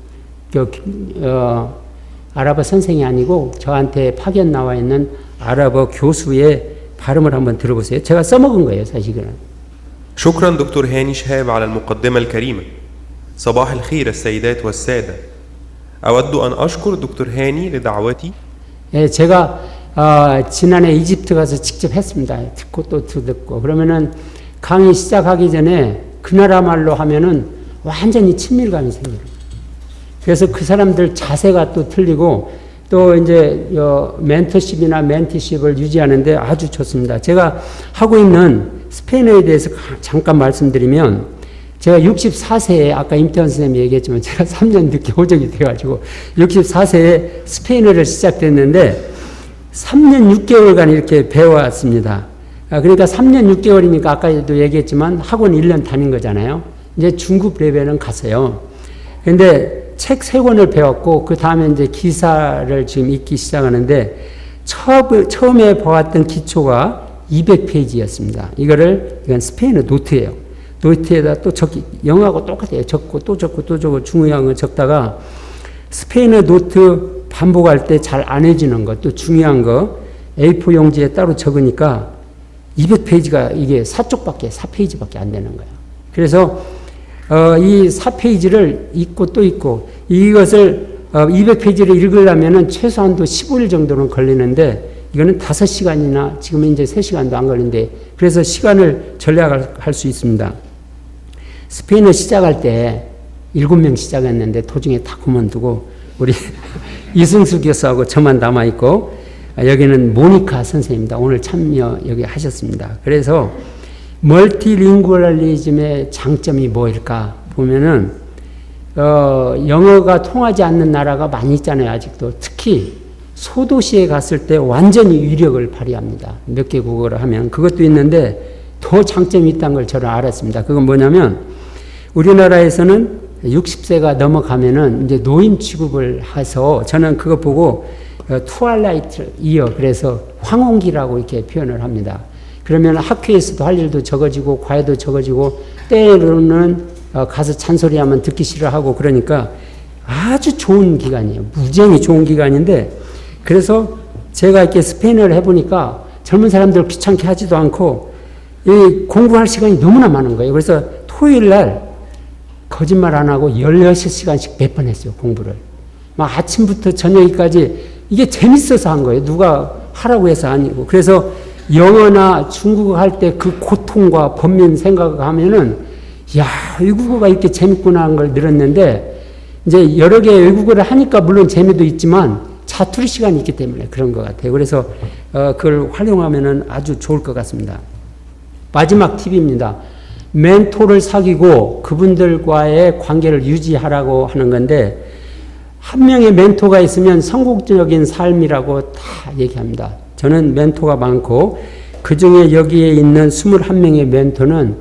아랍어 선생이 아니고 저한테 파견 나와 있는 아랍어 교수의 발음을 한번 들어보세요. 제가 써먹은 거예요, 사실은. شكرا دكتور هاني شهاب على المقدمة الكريمة. صباح الخير السيدات والسادة. أود أن أشكر دكتور هاني لدعوتي. 예, 제가 지난해 이집트 가서 직접 했습니다. 듣고 또 듣고. 그러면은 강의 시작하기 전에 그 나라 말로 하면은 완전히 친밀감이 생겨요. 그래서 그 사람들 자세가 또 틀리고 또 이제 멘토십이나 멘티십을 유지하는데 아주 좋습니다. 제가 하고 있는 스페인어에 대해서 잠깐 말씀드리면 제가 64세에 아까 임태원 선생님이 얘기했지만 제가 3년 늦게 호적이 돼가지고 64세에 스페인어를 시작됐는데 3년 6개월간 이렇게 배워왔습니다. 그러니까 3년 6개월이니까 아까도 얘기했지만 학원 1년 다닌 거잖아요. 이제 중급 레벨은 갔어요. 근데 책 3권을 배웠고 그 다음에 이제 기사를 지금 읽기 시작하는데 처음에 보았던 기초가 200페이지였습니다. 이건 스페인어 노트예요. 노트에다 또 적기 영어하고 똑같아요. 적고 또 적고 또 적고 중요한 거 적다가 스페인어 노트 반복할 때 잘 안 해지는 것 또 중요한 거 A4 용지에 따로 적으니까 200페이지가 이게 4페이지밖에 안 되는 거예요. 그래서 이 4페이지를 읽고 또 읽고 이것을 200페이지를 읽으려면은 최소한도 15일 정도는 걸리는데 이거는 5시간이나 지금 이제 3시간도 안 걸리는데 그래서 시간을 전략할 수 있습니다. 스페인어 시작할 때 7명 시작했는데 도중에 다 그만두고 우리 이승수 교수하고 저만 남아있고 여기는 모니카 선생님입니다. 오늘 참여 여기 하셨습니다. 그래서 멀티링구얼리즘의 장점이 뭐일까 보면은 영어가 통하지 않는 나라가 많이 있잖아요. 아직도 특히 소도시에 갔을 때 완전히 위력을 발휘합니다. 몇 개 국어를 하면 그것도 있는데 더 장점이 있다는 걸 저는 알았습니다. 그건 뭐냐면 우리나라에서는 60세가 넘어가면은 이제 노인 취급을 해서 저는 그거 보고 트와일라이트 이어 그래서 황혼기라고 이렇게 표현을 합니다. 그러면 학교에서도 할 일도 적어지고 과외도 적어지고 때로는 가서 잔소리하면 듣기 싫어하고 그러니까 아주 좋은 기간이에요. 무지하게 좋은 기간인데 그래서 제가 이렇게 스페인어를 해보니까 젊은 사람들 귀찮게 하지도 않고 이 공부할 시간이 너무나 많은 거예요. 그래서 토요일 날 거짓말 안 하고 16시간씩 몇 번 했어요. 공부를. 막 아침부터 저녁까지 이게 재밌어서 한 거예요. 누가 하라고 해서 아니고. 그래서 영어나 중국어 할 때 그 고통과 번민 생각하면은, 야, 외국어가 이렇게 재밌구나 하는 걸 늘었는데, 이제 여러 개의 외국어를 하니까 물론 재미도 있지만, 자투리 시간이 있기 때문에 그런 것 같아요. 그래서, 그걸 활용하면은 아주 좋을 것 같습니다. 마지막 팁입니다. 멘토를 사귀고 그분들과의 관계를 유지하라고 하는 건데, 한 명의 멘토가 있으면 성공적인 삶이라고 다 얘기합니다. 저는 멘토가 많고 그 중에 여기에 있는 21명의 멘토는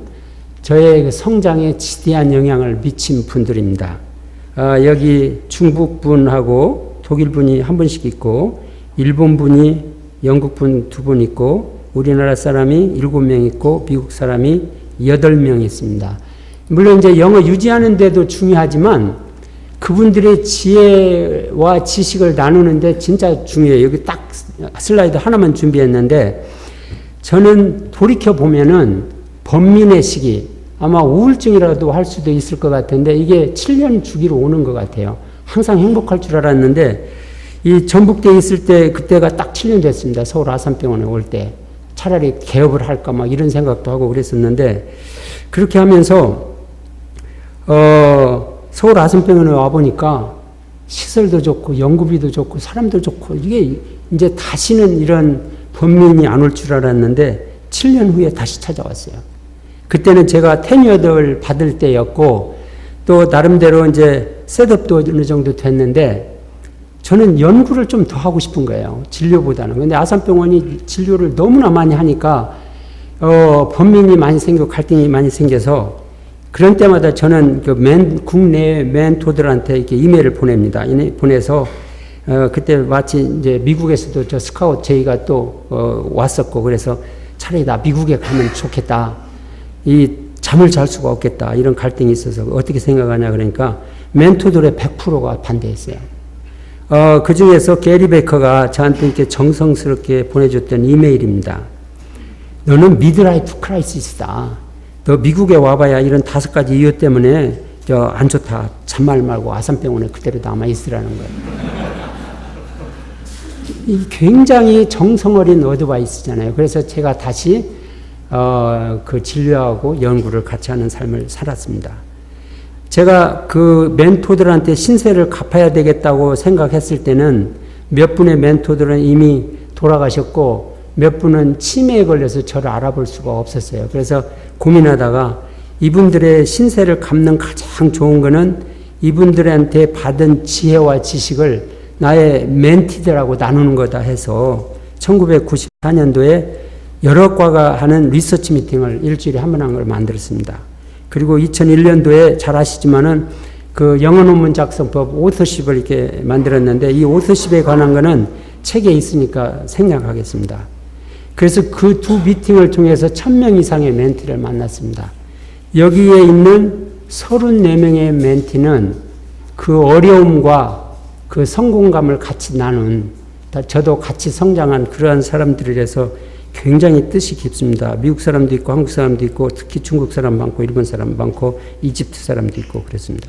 저의 성장에 지대한 영향을 미친 분들입니다. 여기 중국분하고 독일분이 한 분씩 있고 일본분이 영국분 2분 있고 우리나라 사람이 7명 있고 미국 사람이 8명 있습니다. 물론 이제 영어 유지하는 데도 중요하지만 그분들의 지혜와 지식을 나누는데 진짜 중요해요. 여기 딱 슬라이드 하나만 준비했는데 저는 돌이켜보면은 번민의 시기 아마 우울증이라도 할 수도 있을 것 같은데 이게 7년 주기로 오는 것 같아요. 항상 행복할 줄 알았는데 이 전북대에 있을 때 그때가 딱 7년 됐습니다. 서울 아산병원에 올 때. 차라리 개업을 할까 막 이런 생각도 하고 그랬었는데 그렇게 하면서 서울 아산병원에 와보니까 시설도 좋고 연구비도 좋고 사람도 좋고 이게 이제 다시는 이런 번민이 안 올 줄 알았는데 7년 후에 다시 찾아왔어요. 그때는 제가 테뉴어를 받을 때였고 또 나름대로 이제 셋업도 어느 정도 됐는데 저는 연구를 좀 더 하고 싶은 거예요. 진료보다는. 근데 아산병원이 진료를 너무나 많이 하니까 범민이 많이 생기고 갈등이 많이 생겨서 그런 때마다 저는 국내 멘토들한테 이렇게 이메일을 보냅니다. 보내서 그때 마치 이제 미국에서도 저 스카우트 제의가 또 왔었고 그래서 차라리 나 미국에 가면 좋겠다. 이 잠을 잘 수가 없겠다. 이런 갈등이 있어서 어떻게 생각하냐 그러니까 멘토들의 100%가 반대했어요. 그 중에서 게리 베커가 저한테 이렇게 정성스럽게 보내줬던 이메일입니다. 너는 미드라이프 크라이시스다. 너 미국에 와봐야 이런 5가지 이유 때문에 안 좋다. 잔말 말고 아산병원에 그대로 남아있으라는 거예요. 이 굉장히 정성 어린 어드바이스잖아요. 그래서 제가 다시 그 진료하고 연구를 같이 하는 삶을 살았습니다. 제가 그 멘토들한테 신세를 갚아야 되겠다고 생각했을 때는 몇 분의 멘토들은 이미 돌아가셨고 몇 분은 치매에 걸려서 저를 알아볼 수가 없었어요. 그래서 고민하다가 이분들의 신세를 갚는 가장 좋은 거는 이분들한테 받은 지혜와 지식을 나의 멘티들하고 나누는 거다 해서 1994년도에 여러 과가 하는 리서치 미팅을 일주일에 한 번 한 걸 만들었습니다. 그리고 2001년도에 잘 아시지만은 그 영어 논문 작성법 오서십을 이렇게 만들었는데 이 오서십에 관한 거는 책에 있으니까 생략하겠습니다. 그래서 그 두 미팅을 통해서 1000명 이상의 멘티를 만났습니다. 여기에 있는 34명의 멘티는 그 어려움과 그 성공감을 같이 나눈 저도 같이 성장한 그러한 사람들이라서 굉장히 뜻이 깊습니다. 미국 사람도 있고 한국 사람도 있고 특히 중국 사람 많고 일본 사람 많고 이집트 사람도 있고 그랬습니다.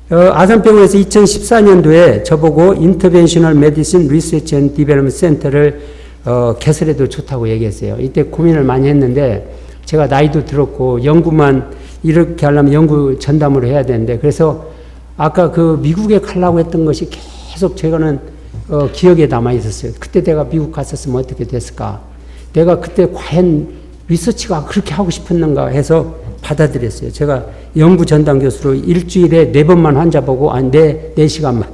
아산병원에서 2014년도에 저보고 인터벤셔널 메디신 리서치 앤 디벨롭먼트 센터를 개설해도 좋다고 얘기했어요. 이때 고민을 많이 했는데 제가 나이도 들었고 연구만 이렇게 하려면 연구 전담으로 해야 되는데 그래서 아까 그 미국에 가려고 했던 것이 계속 제가는 기억에 남아 있었어요. 그때 내가 미국 갔었으면 어떻게 됐을까? 내가 그때 과연 리서치가 그렇게 하고 싶었는가 해서 받아들였어요. 제가 연구 전담 교수로 일주일에 4번만 환자 보고 4시간만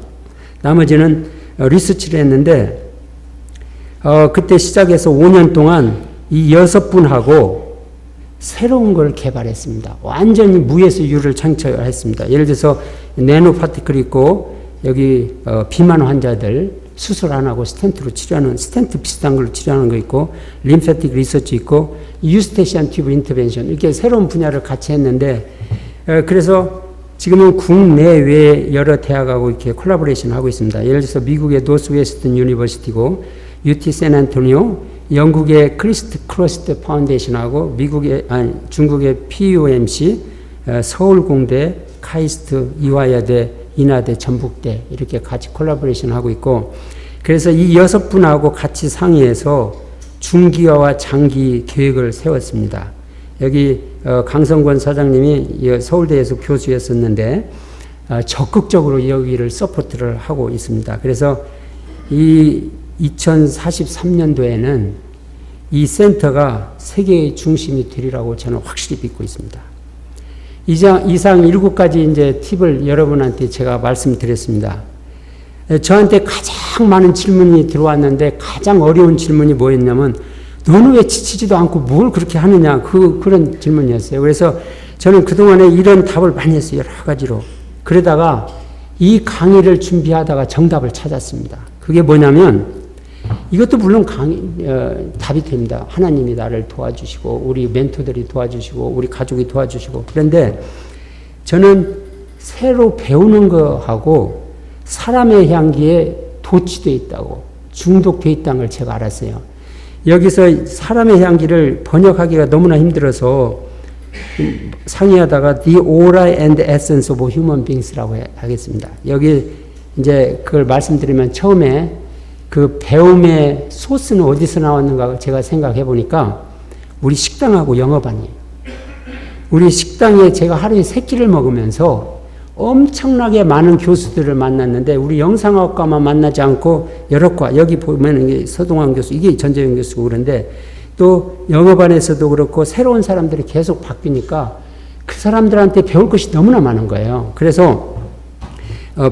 나머지는 리서치를 했는데 그때 시작해서 5년 동안 이 6분하고 새로운 걸 개발했습니다. 완전히 무에서 유를 창출했습니다. 예를 들어서 네노 파티클이 있고 여기 비만 환자들 수술 안 하고 스텐트로 치료하는 스텐트 비슷한 걸로 치료하는 거 있고 림페틱 리서치 있고 유스테시안 튜브 인터벤션 이렇게 새로운 분야를 같이 했는데 그래서 지금은 국내외 여러 대학하고 이렇게 콜라보레이션 하고 있습니다. 예를 들어서 미국의 노스웨스턴 유니버시티고 UT 샌안토니오, 영국의 크리스트 크로스트 파운데이션하고 중국의 PUMC, 서울공대, 카이스트, 이화여대, 인하대, 전북대 이렇게 같이 콜라보레이션 하고 있고 그래서 이 6분하고 같이 상의해서 중기화와 장기 계획을 세웠습니다. 여기 강성권 사장님이 서울대에서 교수였었는데 적극적으로 여기를 서포트를 하고 있습니다. 그래서 이 2043년도에는 이 센터가 세계의 중심이 되리라고 저는 확실히 믿고 있습니다. 이상 7가지 이제 팁을 여러분한테 제가 말씀드렸습니다. 저한테 가장 많은 질문이 들어왔는데 가장 어려운 질문이 뭐였냐면 너는 왜 지치지도 않고 뭘 그렇게 하느냐 그런 질문이었어요. 그래서 저는 그동안에 이런 답을 많이 했어요. 여러 가지로. 그러다가 이 강의를 준비하다가 정답을 찾았습니다. 그게 뭐냐면 이것도 물론 답이 됩니다. 하나님이 나를 도와주시고 우리 멘토들이 도와주시고 우리 가족이 도와주시고 그런데 저는 새로 배우는 거하고 사람의 향기에 도취되어 있다고 중독되어 있다는 걸 제가 알았어요. 여기서 사람의 향기를 번역하기가 너무나 힘들어서 상의하다가 The Aura and Essence of Human Beings라고 하겠습니다. 여기 이제 그걸 말씀드리면 처음에 그 배움의 소스는 어디서 나왔는가 제가 생각해 보니까 우리 식당하고 영업하니 우리 식당에 제가 하루에 3끼를 먹으면서 엄청나게 많은 교수들을 만났는데 우리 영상학과만 만나지 않고 여러 과 여기 보면 이게 서동환 교수 이게 전재영 교수고 그런데 또 영어반에서도 그렇고 새로운 사람들이 계속 바뀌니까 그 사람들한테 배울 것이 너무나 많은 거예요. 그래서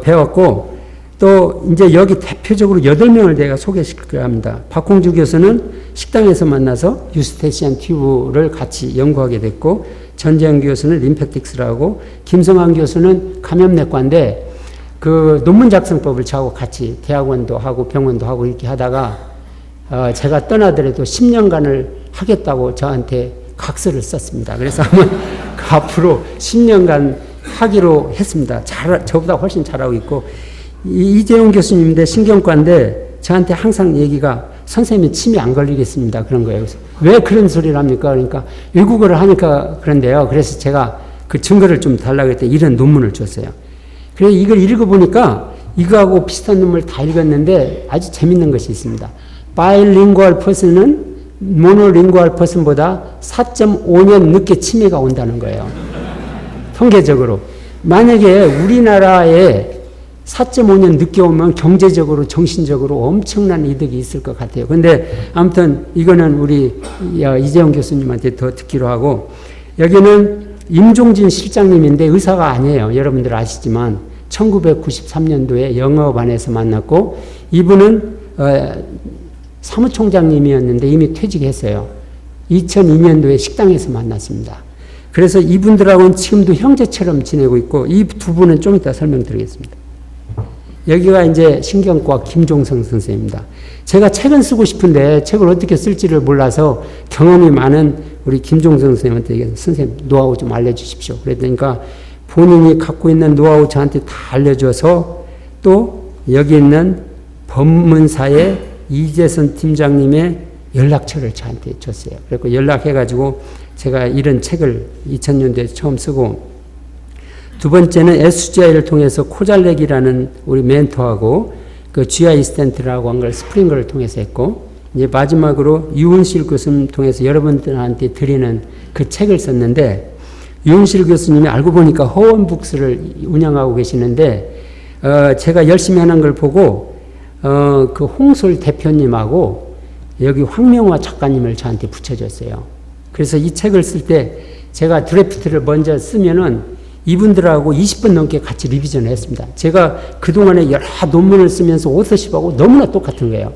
배웠고 또 이제 여기 대표적으로 8명을 내가 소개시킬 합니다. 박홍주 교수는 식당에서 만나서 유스테시안 튜브를 같이 연구하게 됐고, 전재현 교수는 림팩틱스라고, 김성환 교수는 감염내과인데 그 논문 작성법을 저하고 같이 대학원도 하고 병원도 하고 이렇게 하다가 제가 떠나더라도 10년간을 하겠다고 저한테 각서를 썼습니다. 그래서 아마 앞으로 10년간 하기로 했습니다. 저보다 훨씬 잘하고 있고, 이재용 교수님인데 신경과인데 저한테 항상 얘기가 선생님이 침이 안 걸리겠습니다. 그런 거예요. 그래서 왜 그런 소리를 합니까? 그러니까 외국어를 하니까 그런데요. 그래서 제가 그 증거를 좀 달라고 했더니 이런 논문을 줬어요. 그래서 이걸 읽어보니까 이거하고 비슷한 논문을 다 읽었는데 아주 재밌는 것이 있습니다. 바이링구얼 퍼슨은 모노링구얼 퍼슨보다 4.5년 늦게 치매가 온다는 거예요. 통계적으로. 만약에 우리나라에 4.5년 늦게 오면 경제적으로 정신적으로 엄청난 이득이 있을 것 같아요. 근데 아무튼 이거는 우리 이재용 교수님한테 더 듣기로 하고, 여기는 임종진 실장님인데 의사가 아니에요. 여러분들 아시지만 1993년도에 영어반에서 만났고, 이분은 사무총장님이었는데 이미 퇴직했어요. 2002년도에 식당에서 만났습니다. 그래서 이분들하고는 지금도 형제처럼 지내고 있고, 이 두 분은 좀 이따 설명드리겠습니다. 여기가 이제 신경과 김종성 선생입니다. 제가 책은 쓰고 싶은데 책을 어떻게 쓸지를 몰라서 경험이 많은 우리 김종성 선생님한테 선생님 노하우 좀 알려주십시오. 그랬더니까 본인이 갖고 있는 노하우 저한테 다 알려줘서, 또 여기 있는 법문사의 이재선 팀장님의 연락처를 저한테 줬어요. 그래서 연락해가지고 제가 이런 책을 2000년도에 처음 쓰고, 두 번째는 SGI를 통해서 코잘렉이라는 우리 멘토하고 그 GI 스탠트라고 한 걸 스프링거를 통해서 했고, 이제 마지막으로 유은실 교수님 통해서 여러분들한테 드리는 그 책을 썼는데, 유은실 교수님이 알고 보니까 허원북스를 운영하고 계시는데, 제가 열심히 하는 걸 보고 그 홍솔 대표님하고 여기 황명화 작가님을 저한테 붙여줬어요. 그래서 이 책을 쓸 때 제가 드래프트를 먼저 쓰면은 이분들하고 20분 넘게 같이 리비전을 했습니다. 제가 그동안에 여러 논문을 쓰면서 오서십하고 너무나 똑같은 거예요.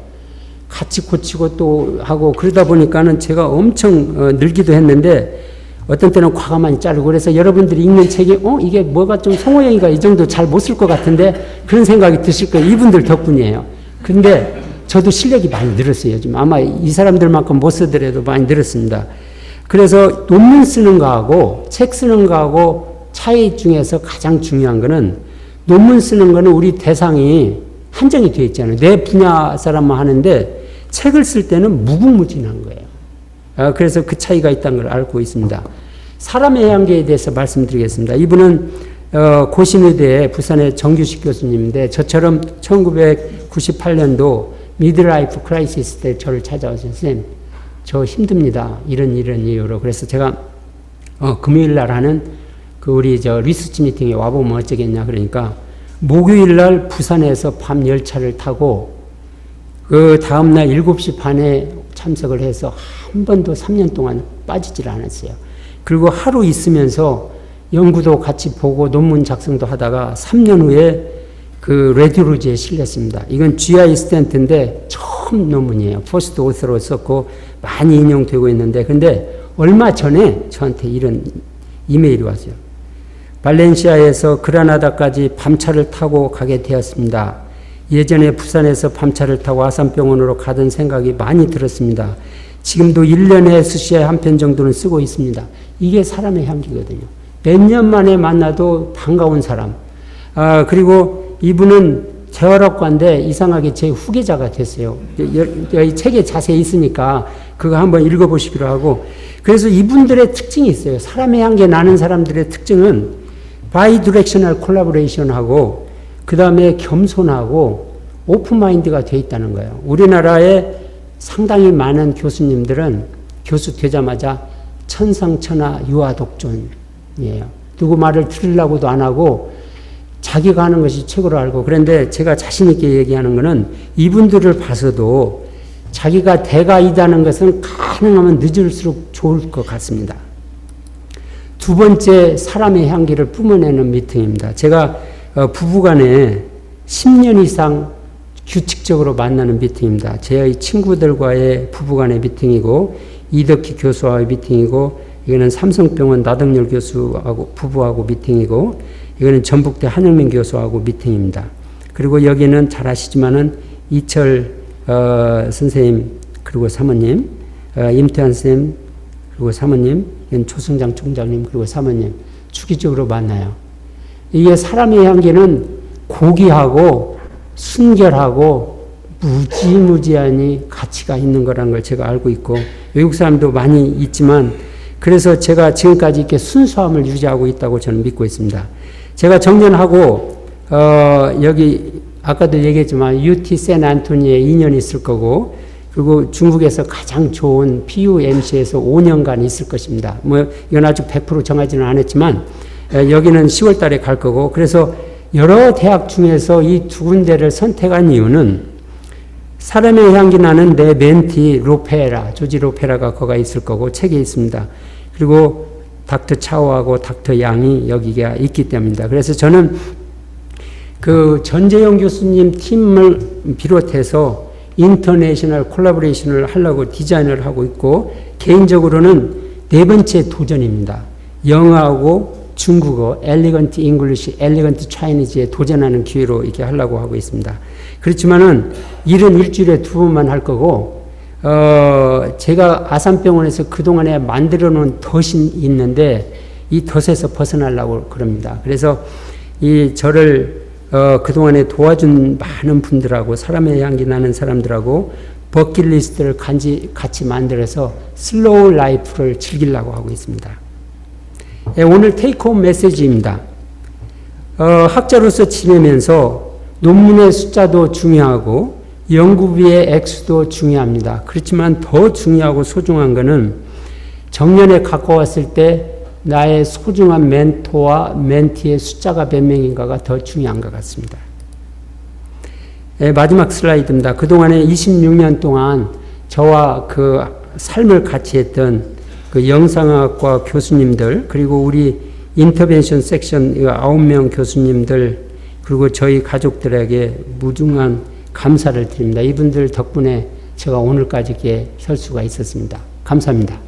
같이 고치고 또 하고 그러다 보니까는 제가 엄청 늘기도 했는데, 어떤 때는 과감하게 자르고, 그래서 여러분들이 읽는 책이 이게 뭐가 좀 송호영이가 이 정도 잘 못 쓸 것 같은데 그런 생각이 드실 거예요. 이분들 덕분이에요. 근데 저도 실력이 많이 늘었어요. 요즘 아마 이 사람들만큼 못 쓰더라도 많이 늘었습니다. 그래서 논문 쓰는 거하고 책 쓰는 거하고 차이 중에서 가장 중요한 거는, 논문 쓰는 거는 우리 대상이 한정이 되어 있잖아요. 내 분야 사람만 하는데 책을 쓸 때는 무궁무진한 거예요. 그래서 그 차이가 있다는 걸 알고 있습니다. 사람의 한계에 대해서 말씀드리겠습니다. 이분은 고신의대 부산의 정규식 교수님인데, 저처럼 1998년도 미드라이프 크라이시스 때 저를 찾아와서 선생님 저 힘듭니다. 이런 이유로. 그래서 제가 금요일 날 하는 그 우리 리서치 미팅에 와보면 어쩌겠냐 그러니까, 목요일 날 부산에서 밤 열차를 타고 그 다음날 7시 반에 참석을 해서 한 번도 3년 동안 빠지질 않았어요. 그리고 하루 있으면서 연구도 같이 보고 논문 작성도 하다가 3년 후에 그 레디로즈에 실렸습니다. 이건 GI 스탠트인데 처음 논문이에요. 포스트 오서로 썼고 많이 인용되고 있는데, 근데 얼마 전에 저한테 이런 이메일이 왔어요. 발렌시아에서 그라나다까지 밤차를 타고 가게 되었습니다. 예전에 부산에서 밤차를 타고 아산병원으로 가던 생각이 많이 들었습니다. 지금도 1년에 수시에 한 편 정도는 쓰고 있습니다. 이게 사람의 향기거든요. 몇 년 만에 만나도 반가운 사람. 그리고 이분은 재활학과인데 이상하게 제 후계자가 됐어요. 여기 책에 자세히 있으니까 그거 한번 읽어보시기로 하고, 그래서 이분들의 특징이 있어요. 사람의 향기 나는 사람들의 특징은 바이디렉셔널 콜라보레이션하고 그 다음에 겸손하고 오픈마인드가 돼 있다는 거예요. 우리나라에 상당히 많은 교수님들은 교수 되자마자 천상천하 유아독존이에요. 누구 말을 들으려고도 안 하고 자기가 하는 것이 최고로 알고, 그런데 제가 자신 있게 얘기하는 거는 이분들을 봐서도 자기가 대가이다는 것은 가능하면 늦을수록 좋을 것 같습니다. 두 번째, 사람의 향기를 뿜어내는 미팅입니다. 제가 부부간에 10년 이상 규칙적으로 만나는 미팅입니다. 제 친구들과의 부부간의 미팅이고, 이덕희 교수와의 미팅이고, 이거는 삼성병원 나덕열 교수하고 부부하고 미팅이고, 이거는 전북대 한영민 교수하고 미팅입니다. 그리고 여기는 잘 아시지만은 이철 선생님 그리고 사모님, 임태환 선생님 그리고 사모님, 조승장 총장님 그리고 사모님 주기적으로 만나요. 이게 사람의 향기는 고귀하고 순결하고 무지무지하니 가치가 있는 거라는 걸 제가 알고 있고, 외국 사람도 많이 있지만, 그래서 제가 지금까지 이렇게 순수함을 유지하고 있다고 저는 믿고 있습니다. 제가 정년하고 여기 아까도 얘기했지만 UT 샌안토니에 2년 있을 거고, 그리고 중국에서 가장 좋은 PUMC에서 5년간 있을 것입니다. 뭐 이건 아직 100% 정하지는 않았지만 여기는 10월 달에 갈 거고, 그래서 여러 대학 중에서 이 두 군데를 선택한 이유는 사람의 향기 나는 내 멘티 로페라, 조지 로페라가 거기 있을 거고 책에 있습니다. 그리고 닥터 차오하고 닥터 양이 여기가 있기 때문입니다. 그래서 저는 그 전재영 교수님 팀을 비롯해서 인터내셔널 콜라보레이션을 하려고 디자인을 하고 있고, 개인적으로는 네 번째 도전입니다. 영어하고 중국어, 엘리건트 잉글리시, 엘리건트 차이니즈에 도전하는 기회로 이렇게 하려고 하고 있습니다. 그렇지만은 일은 일주일에 2번만 할 거고, 제가 아산병원에서 그동안에 만들어 놓은 덫이 있는데 이 덫에서 벗어나려고 그럽니다. 그래서 이 저를 그동안에 도와준 많은 분들하고, 사람의 향기 나는 사람들하고 버킷리스트를 같이 만들어서 슬로우 라이프를 즐기려고 하고 있습니다. 오늘 테이크홈 메시지입니다. 학자로서 지내면서 논문의 숫자도 중요하고 연구비의 액수도 중요합니다. 그렇지만 더 중요하고 소중한 것은 정년에 가까웠을 때 나의 소중한 멘토와 멘티의 숫자가 몇 명인가가 더 중요한 것 같습니다. 마지막 슬라이드입니다. 그동안에 26년 동안 저와 그 삶을 같이 했던 그 영상학과 교수님들, 그리고 우리 인터벤션 섹션 9명 교수님들, 그리고 저희 가족들에게 무중한 감사를 드립니다. 이분들 덕분에 제가 오늘까지 이렇게 설 수가 있었습니다. 감사합니다.